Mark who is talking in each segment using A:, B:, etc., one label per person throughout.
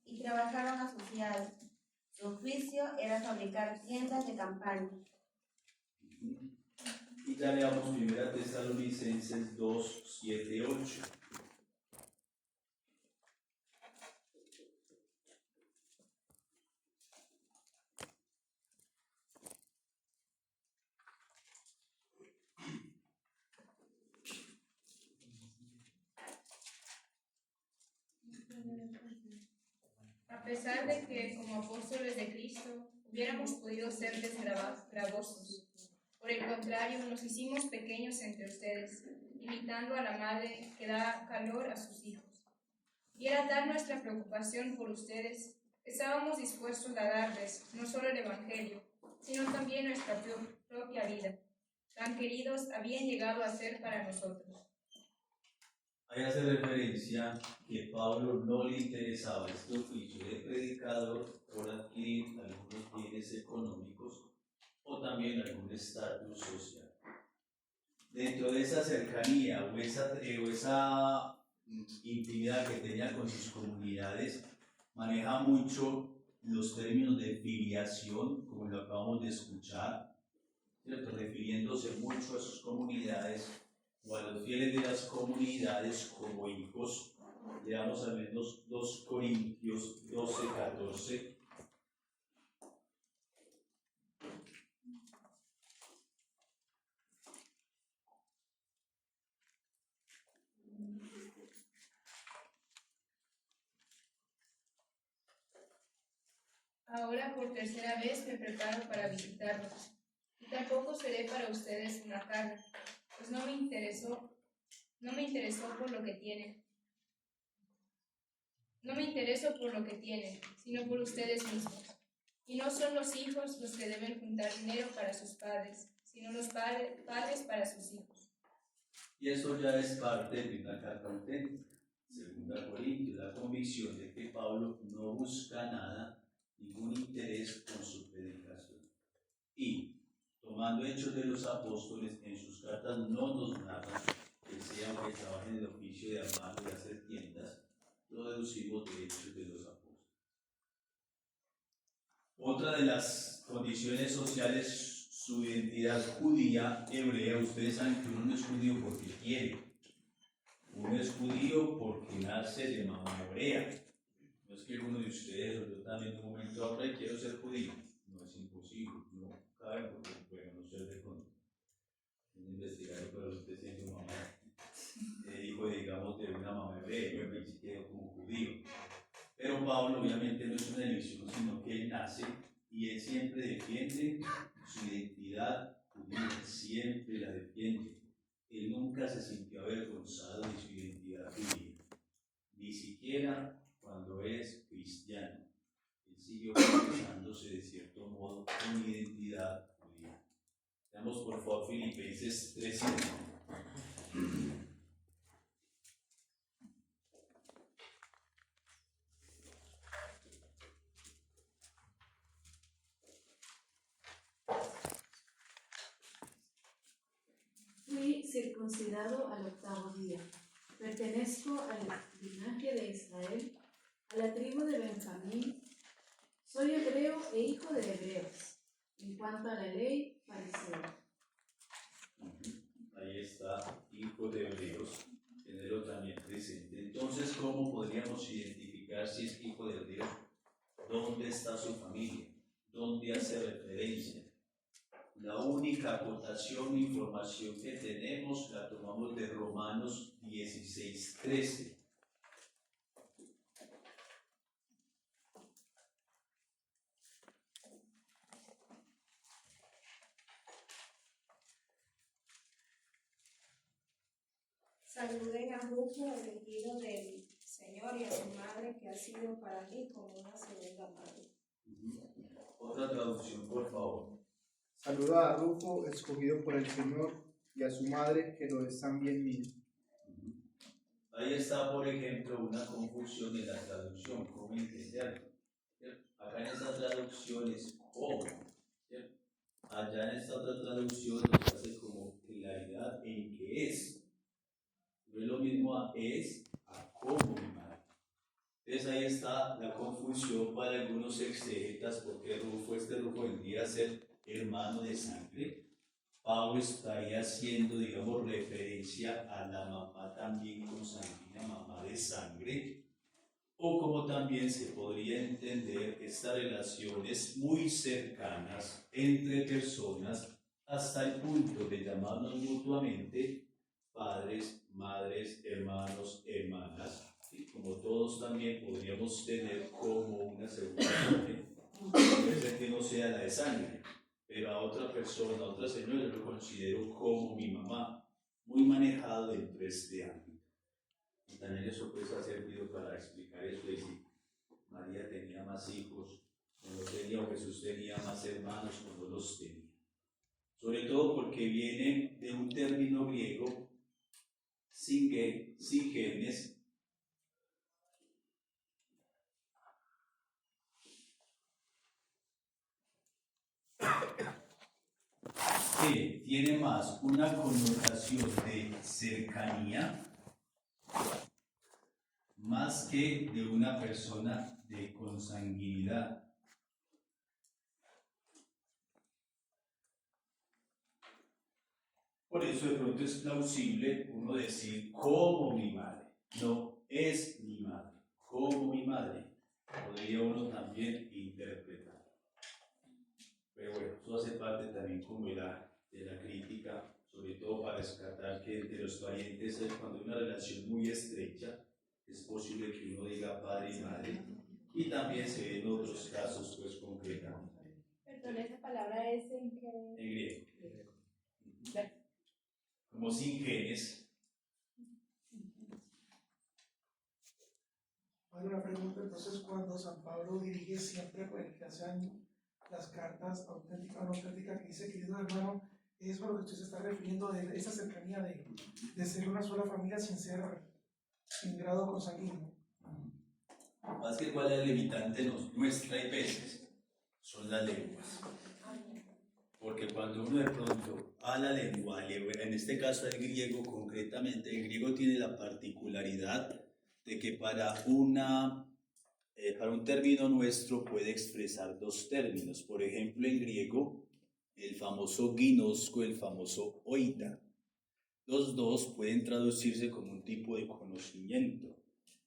A: y trabajaron asociados. Su oficio era fabricar tiendas de campaña.
B: Y ya leamos 1 Tesalonicenses 2, 7, 8.
C: A pesar de que, como apóstoles de Cristo, hubiéramos podido ser desgravosos, por el contrario, nos hicimos pequeños entre ustedes, imitando a la madre que da calor a sus hijos. Y era tal nuestra preocupación por ustedes, que estábamos dispuestos a darles no solo el Evangelio, sino también nuestra propia vida. Tan queridos habían llegado a ser para nosotros.
B: Ahí hace referencia que Pablo no le interesaba este oficio de predicador por adquirir algunos bienes económicos o también algún estatus social. Dentro de esa cercanía o esa intimidad que tenía con sus comunidades, maneja mucho los términos de filiación, como lo acabamos de escuchar, ¿cierto? Refiriéndose mucho a sus comunidades o a los fieles de las comunidades como hijos. Leamos al menos 2 Corintios 12, 14.
C: Ahora por tercera vez me preparo para visitarlos, y tampoco seré para ustedes una carga, pues no me interesó por lo que tienen. No me intereso por lo que tienen, sino por ustedes mismos. Y no son los hijos los que deben juntar dinero para sus padres, sino los padres para sus hijos.
B: Y eso ya es parte de una carta auténtica. 2 Corintios, la convicción de que Pablo no busca nada, ningún interés con su predicación. Y, tomando Hechos de los Apóstoles, en sus cartas no nos narran que sean que trabajen en el oficio de armar y hacer tiendas, lo deducimos de Hechos de los Apóstoles. Otra de las condiciones sociales, su identidad judía, hebrea. Ustedes saben que uno no es judío porque quiere. Uno es judío porque nace de mamá hebrea. No es que uno de ustedes o yo también en un momento ahora quiero ser judío. No es imposible. No cabe porque bueno, no ser de con investigar pero usted siendo mamá, hijo digamos de una mamá hebrea, yo me quedo como judío. Pero Pablo obviamente no es una elección, sino que él nace y él siempre defiende su identidad judía, siempre la defiende. Él nunca se sintió avergonzado de su identidad judía, ni siquiera cuando es cristiano. Él siguió expresándose de cierto modo con identidad judía. Veamos por favor Filipenses 3:1.
D: Fui circuncidado al 8º día. Pertenezco al linaje de Israel, a la tribu de Benjamín. Soy hebreo e hijo de hebreos. En cuanto a la ley, fariseo.
B: Ahí está, hijo de hebreos, tenerlo también presente. Entonces, ¿cómo podríamos identificar si es hijo de hebreos? ¿Dónde está su familia? ¿Dónde hace referencia? La única acotación o información que tenemos la tomamos de Romanos 16:13.
E: Saluden a Rufo, elegido del Señor, y a su madre, que ha sido para mí como una segunda madre.
B: Otra traducción, por favor.
F: Saluda a Rufo, escogido por el Señor, y a su madre, que lo es también mío.
B: Ahí está, por ejemplo, una confusión en la traducción, ¿cómo entenderlo? Acá en esta traducción es cómo, ¿cierto? Allá en esta otra traducción nos hace como claridad en qué es. No es lo mismo a es a cómo mi madre. Entonces Entonces ahí está la confusión para algunos exegetas, porque este Rufo vendría a ser hermano de sangre. Pablo estaría haciendo, digamos, referencia a la mamá también consanguínea, mamá de sangre, o como también se podría entender estas relaciones muy cercanas entre personas hasta el punto de llamarnos mutuamente padres, madres, hermanos, hermanas, y como todos también podríamos tener como una segunda madre, puede ser que no sea la de sangre, pero a otra persona, a otra señora, yo lo considero como mi mamá, muy manejado dentro de este ámbito. Y también eso pues ha servido para explicar eso de si María tenía más hijos, o no tenía, o Jesús tenía más hermanos, o no los tenía. Sobre todo porque viene de un término griego, singenes, que tiene más una connotación de cercanía más que de una persona de consanguinidad. Por eso de pronto es plausible uno decir como mi madre, no es mi madre, como mi madre, podría uno también interpretar. Pero bueno, eso hace parte también como de la crítica, sobre todo para rescatar que entre los parientes, cuando hay una relación muy estrecha, es posible que uno diga padre y madre, y también se ve en otros casos, pues concretamente.
E: Perdón, esa palabra es en que...
B: En griego. Como singenes.
G: Hay una pregunta, entonces, cuando San Pablo dirige siempre, pues, que hacen las cartas auténticas que dice, querido hermano, es por lo que usted se está refiriendo de esa cercanía de ser una sola familia sin ser en grado consanguíneo.
B: Más que cuál es el limitante nuestra y veces son las lenguas. Porque cuando uno de pronto a la lengua, en este caso el griego concretamente, el griego tiene la particularidad de que para un término nuestro puede expresar dos términos. Por ejemplo, en griego, el famoso ginosko, el famoso oida. Los dos pueden traducirse como un tipo de conocimiento.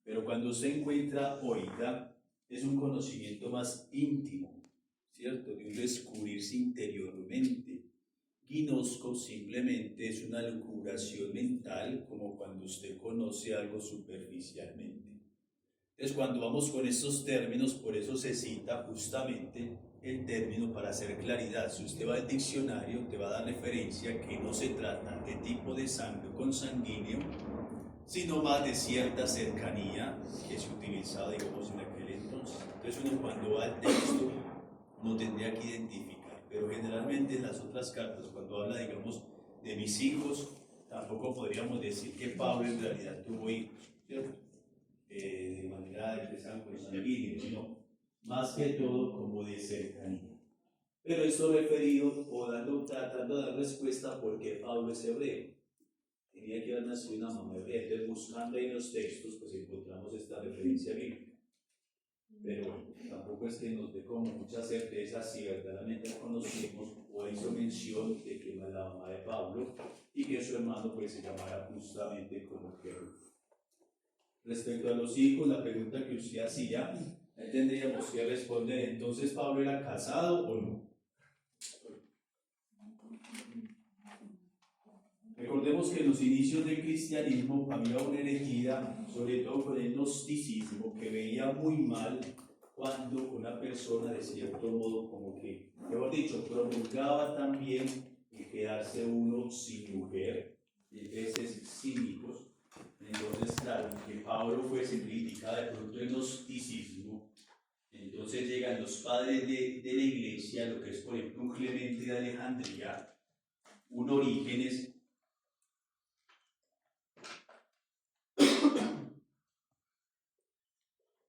B: Pero cuando se encuentra oida, es un conocimiento más íntimo, ¿cierto? De un descubrirse interiormente. Ginosko simplemente es una lucubración mental, como cuando usted conoce algo superficialmente. Entonces, cuando vamos con estos términos, por eso se cita justamente el término para hacer claridad. Si usted va al diccionario, te va a dar referencia que no se trata de tipo de sangre consanguíneo, sino más de cierta cercanía que se utilizaba, digamos, en aquel entonces. Entonces, uno cuando va al texto, no tendría que identificar, pero generalmente en las otras cartas, cuando habla, digamos, de mis hijos, tampoco podríamos decir que Pablo en realidad tuvo hijos, ¿cierto? De manera de que sean consanguíneos, sino más que todo como de cercanía. Pero esto referido o tratando de dar respuesta porque Pablo es hebreo. Tenía que haber nacido una mamá hebrea. Entonces, buscando ahí en los textos, pues encontramos esta referencia bíblica. Pero bueno, tampoco es que nos dé como mucha certeza si verdaderamente conocemos o hizo mención de que era la mamá de Pablo y que su hermano pues se llamara justamente como que Rufo. Respecto a los hijos, la pregunta que usted hacía, ahí tendríamos que responder, entonces ¿Pablo era casado o no? Recordemos que en los inicios del cristianismo había una herejía, sobre todo con el gnosticismo, que veía muy mal cuando una persona de cierto modo como que, mejor dicho, promulgaba también el quedarse uno sin mujer, y veces sin hijos. Entonces, claro, que Pablo fuese criticado de pronto el gnosticismo, entonces llegan los padres de la iglesia, lo que es por ejemplo un Clemente de Alejandría, un Orígenes,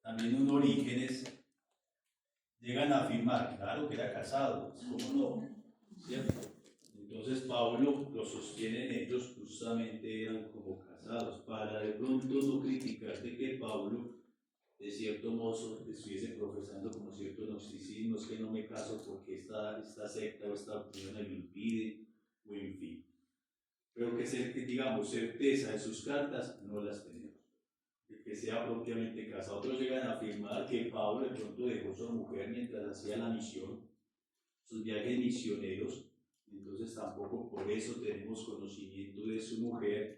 B: también un Orígenes, llegan a afirmar, claro que era casado, ¿cómo no? ¿Cierto? Entonces Pablo lo sostienen ellos, justamente eran como casados, para de pronto no criticar de que Pablo de cierto modo estuviese profesando como cierto gnosticismo, es que no me caso porque esta secta o esta doctrina me lo impide, o en fin. Pero que digamos, certeza de sus cartas no las tenemos. El que sea propiamente casado. Otros llegan a afirmar que Pablo de pronto dejó a su mujer mientras hacía la misión, sus viajes misioneros, entonces tampoco por eso tenemos conocimiento de su mujer.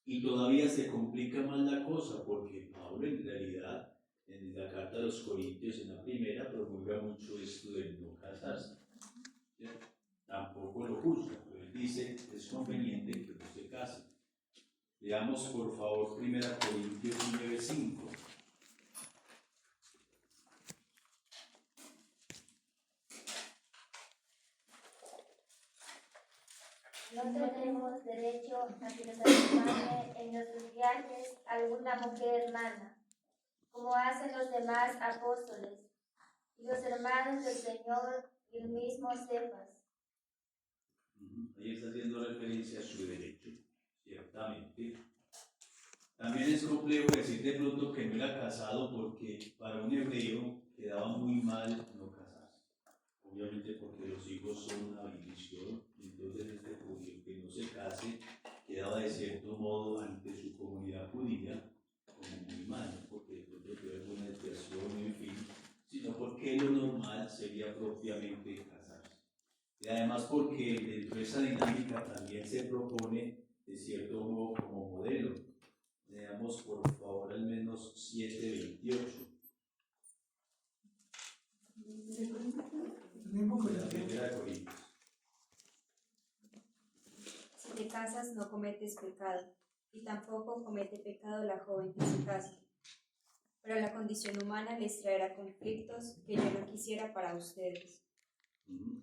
B: Y todavía se complica más la cosa, porque Pablo en realidad, en la carta a los Corintios, en la primera, promulga mucho esto de no casarse. ¿Cierto? Tampoco lo juzga, pero él dice, es conveniente que no se case. Leamos por favor 1 Corintios 9:5.
A: No tenemos derecho a que nos acompañe en nuestros viajes alguna mujer hermana, como hacen los demás apóstoles y los hermanos del Señor y el mismo Cefas.
B: Ahí está haciendo referencia a su derecho, ciertamente. También es complejo decir de pronto que no era casado porque para un hebreo quedaba muy mal no casarse. Obviamente porque los hijos son una bendición, entonces este judío que no se case quedaba de cierto modo ante su comunidad judía como muy mal, porque de pronto tuvo alguna desviación, en fin, sino porque lo normal sería propiamente casarse. Y además porque dentro de esa dinámica también se propone de cierto modo como modelo. Leamos por favor al menos 7:28. La primera de Corintios.
H: Si te casas no cometes pecado, y tampoco comete pecado la joven que se casa. Pero la condición humana les traerá conflictos que yo no quisiera para ustedes.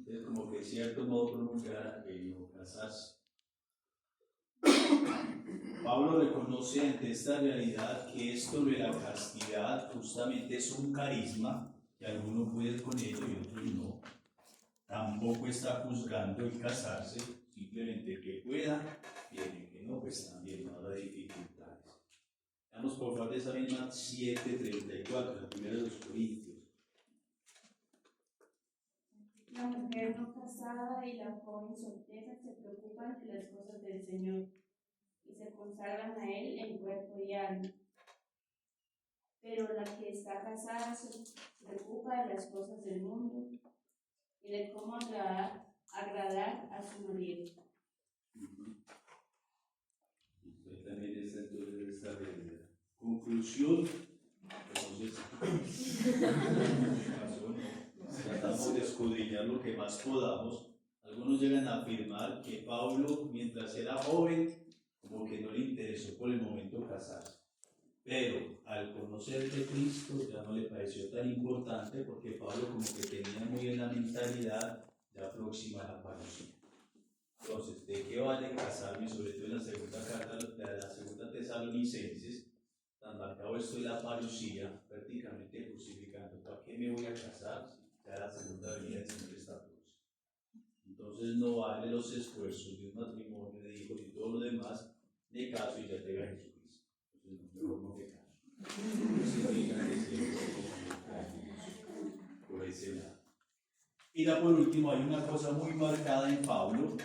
B: Es como que de cierto modo promulgar el no casarse. Pablo reconoce ante esta realidad que esto de la castidad justamente es un carisma, que algunos pueden con ello y otros no. Tampoco está juzgando el casarse, simplemente que pueda, bien, que no, pues también no habrá dificultades. Veamos por favor de esa misma 7:34, la primera de los Corintios.
I: La mujer no casada y la joven soltera se preocupan de las cosas del Señor y se consagran a Él en cuerpo y alma. Pero la que está casada se preocupa de las cosas del mundo y de cómo agradar a su marido.
B: También está entonces esta realidad. Conclusión, entonces, tratamos de escudriñar lo que más podamos. Algunos llegan a afirmar que Pablo, mientras era joven, como que no le interesó por el momento casarse. Pero al conocer de Cristo ya no le pareció tan importante porque Pablo como que tenía muy en la mentalidad ya próxima a la parucía. Entonces, ¿de qué vale casarme? Sobre todo en la segunda carta de la segunda Tesalonicenses, tan marcado esto de la parucía, prácticamente justificando, ¿para qué me voy a casar? Ya la segunda venida del Señor está próxima. Entonces no vale los esfuerzos de un matrimonio, de hijos y todo lo demás, de caso y ya te a Jesucristo. Entonces mejor no te caso. Por ese lado. Y ya por último hay una cosa muy marcada en Pablo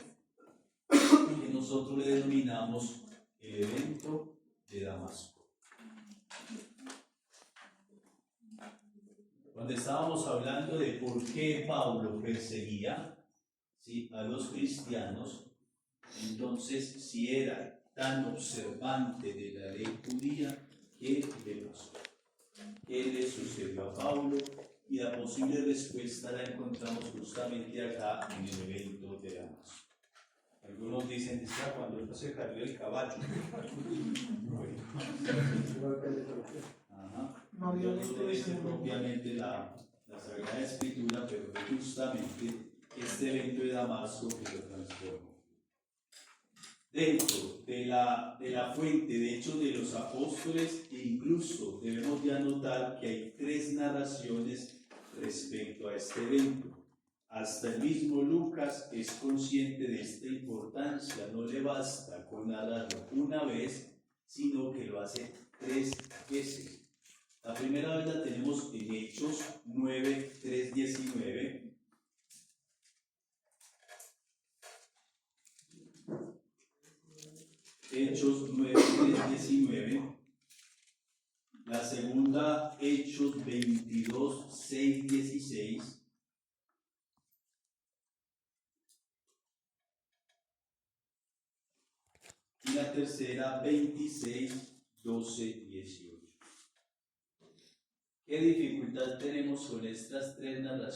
B: que nosotros le denominamos el evento de Damasco. Cuando estábamos hablando de por qué Pablo perseguía, ¿sí?, a los cristianos, entonces si era tan observante de la ley judía, ¿qué le pasó? ¿Qué le sucedió a Pablo? Y la posible respuesta la encontramos justamente acá en el evento de Damasco. Algunos dicen, está cuando él se cayó del caballo. Ajá.
G: No,
B: Yo no dice propiamente la Sagrada Escritura, pero justamente este evento de Damasco que lo transformó. Dentro de la fuente de Hechos de los Apóstoles, e incluso debemos ya notar que hay 3 narraciones respecto a este evento. Hasta el mismo Lucas es consciente de esta importancia, no le basta con narrarlo una vez, sino que lo hace 3 veces. La primera vez la tenemos en Hechos 9, 3, 19. Hechos 9, 3, 19. La segunda, Hechos 22, 6, 16. Y la tercera, 26, 12, 18. ¿Qué dificultad tenemos con estas tres narraciones?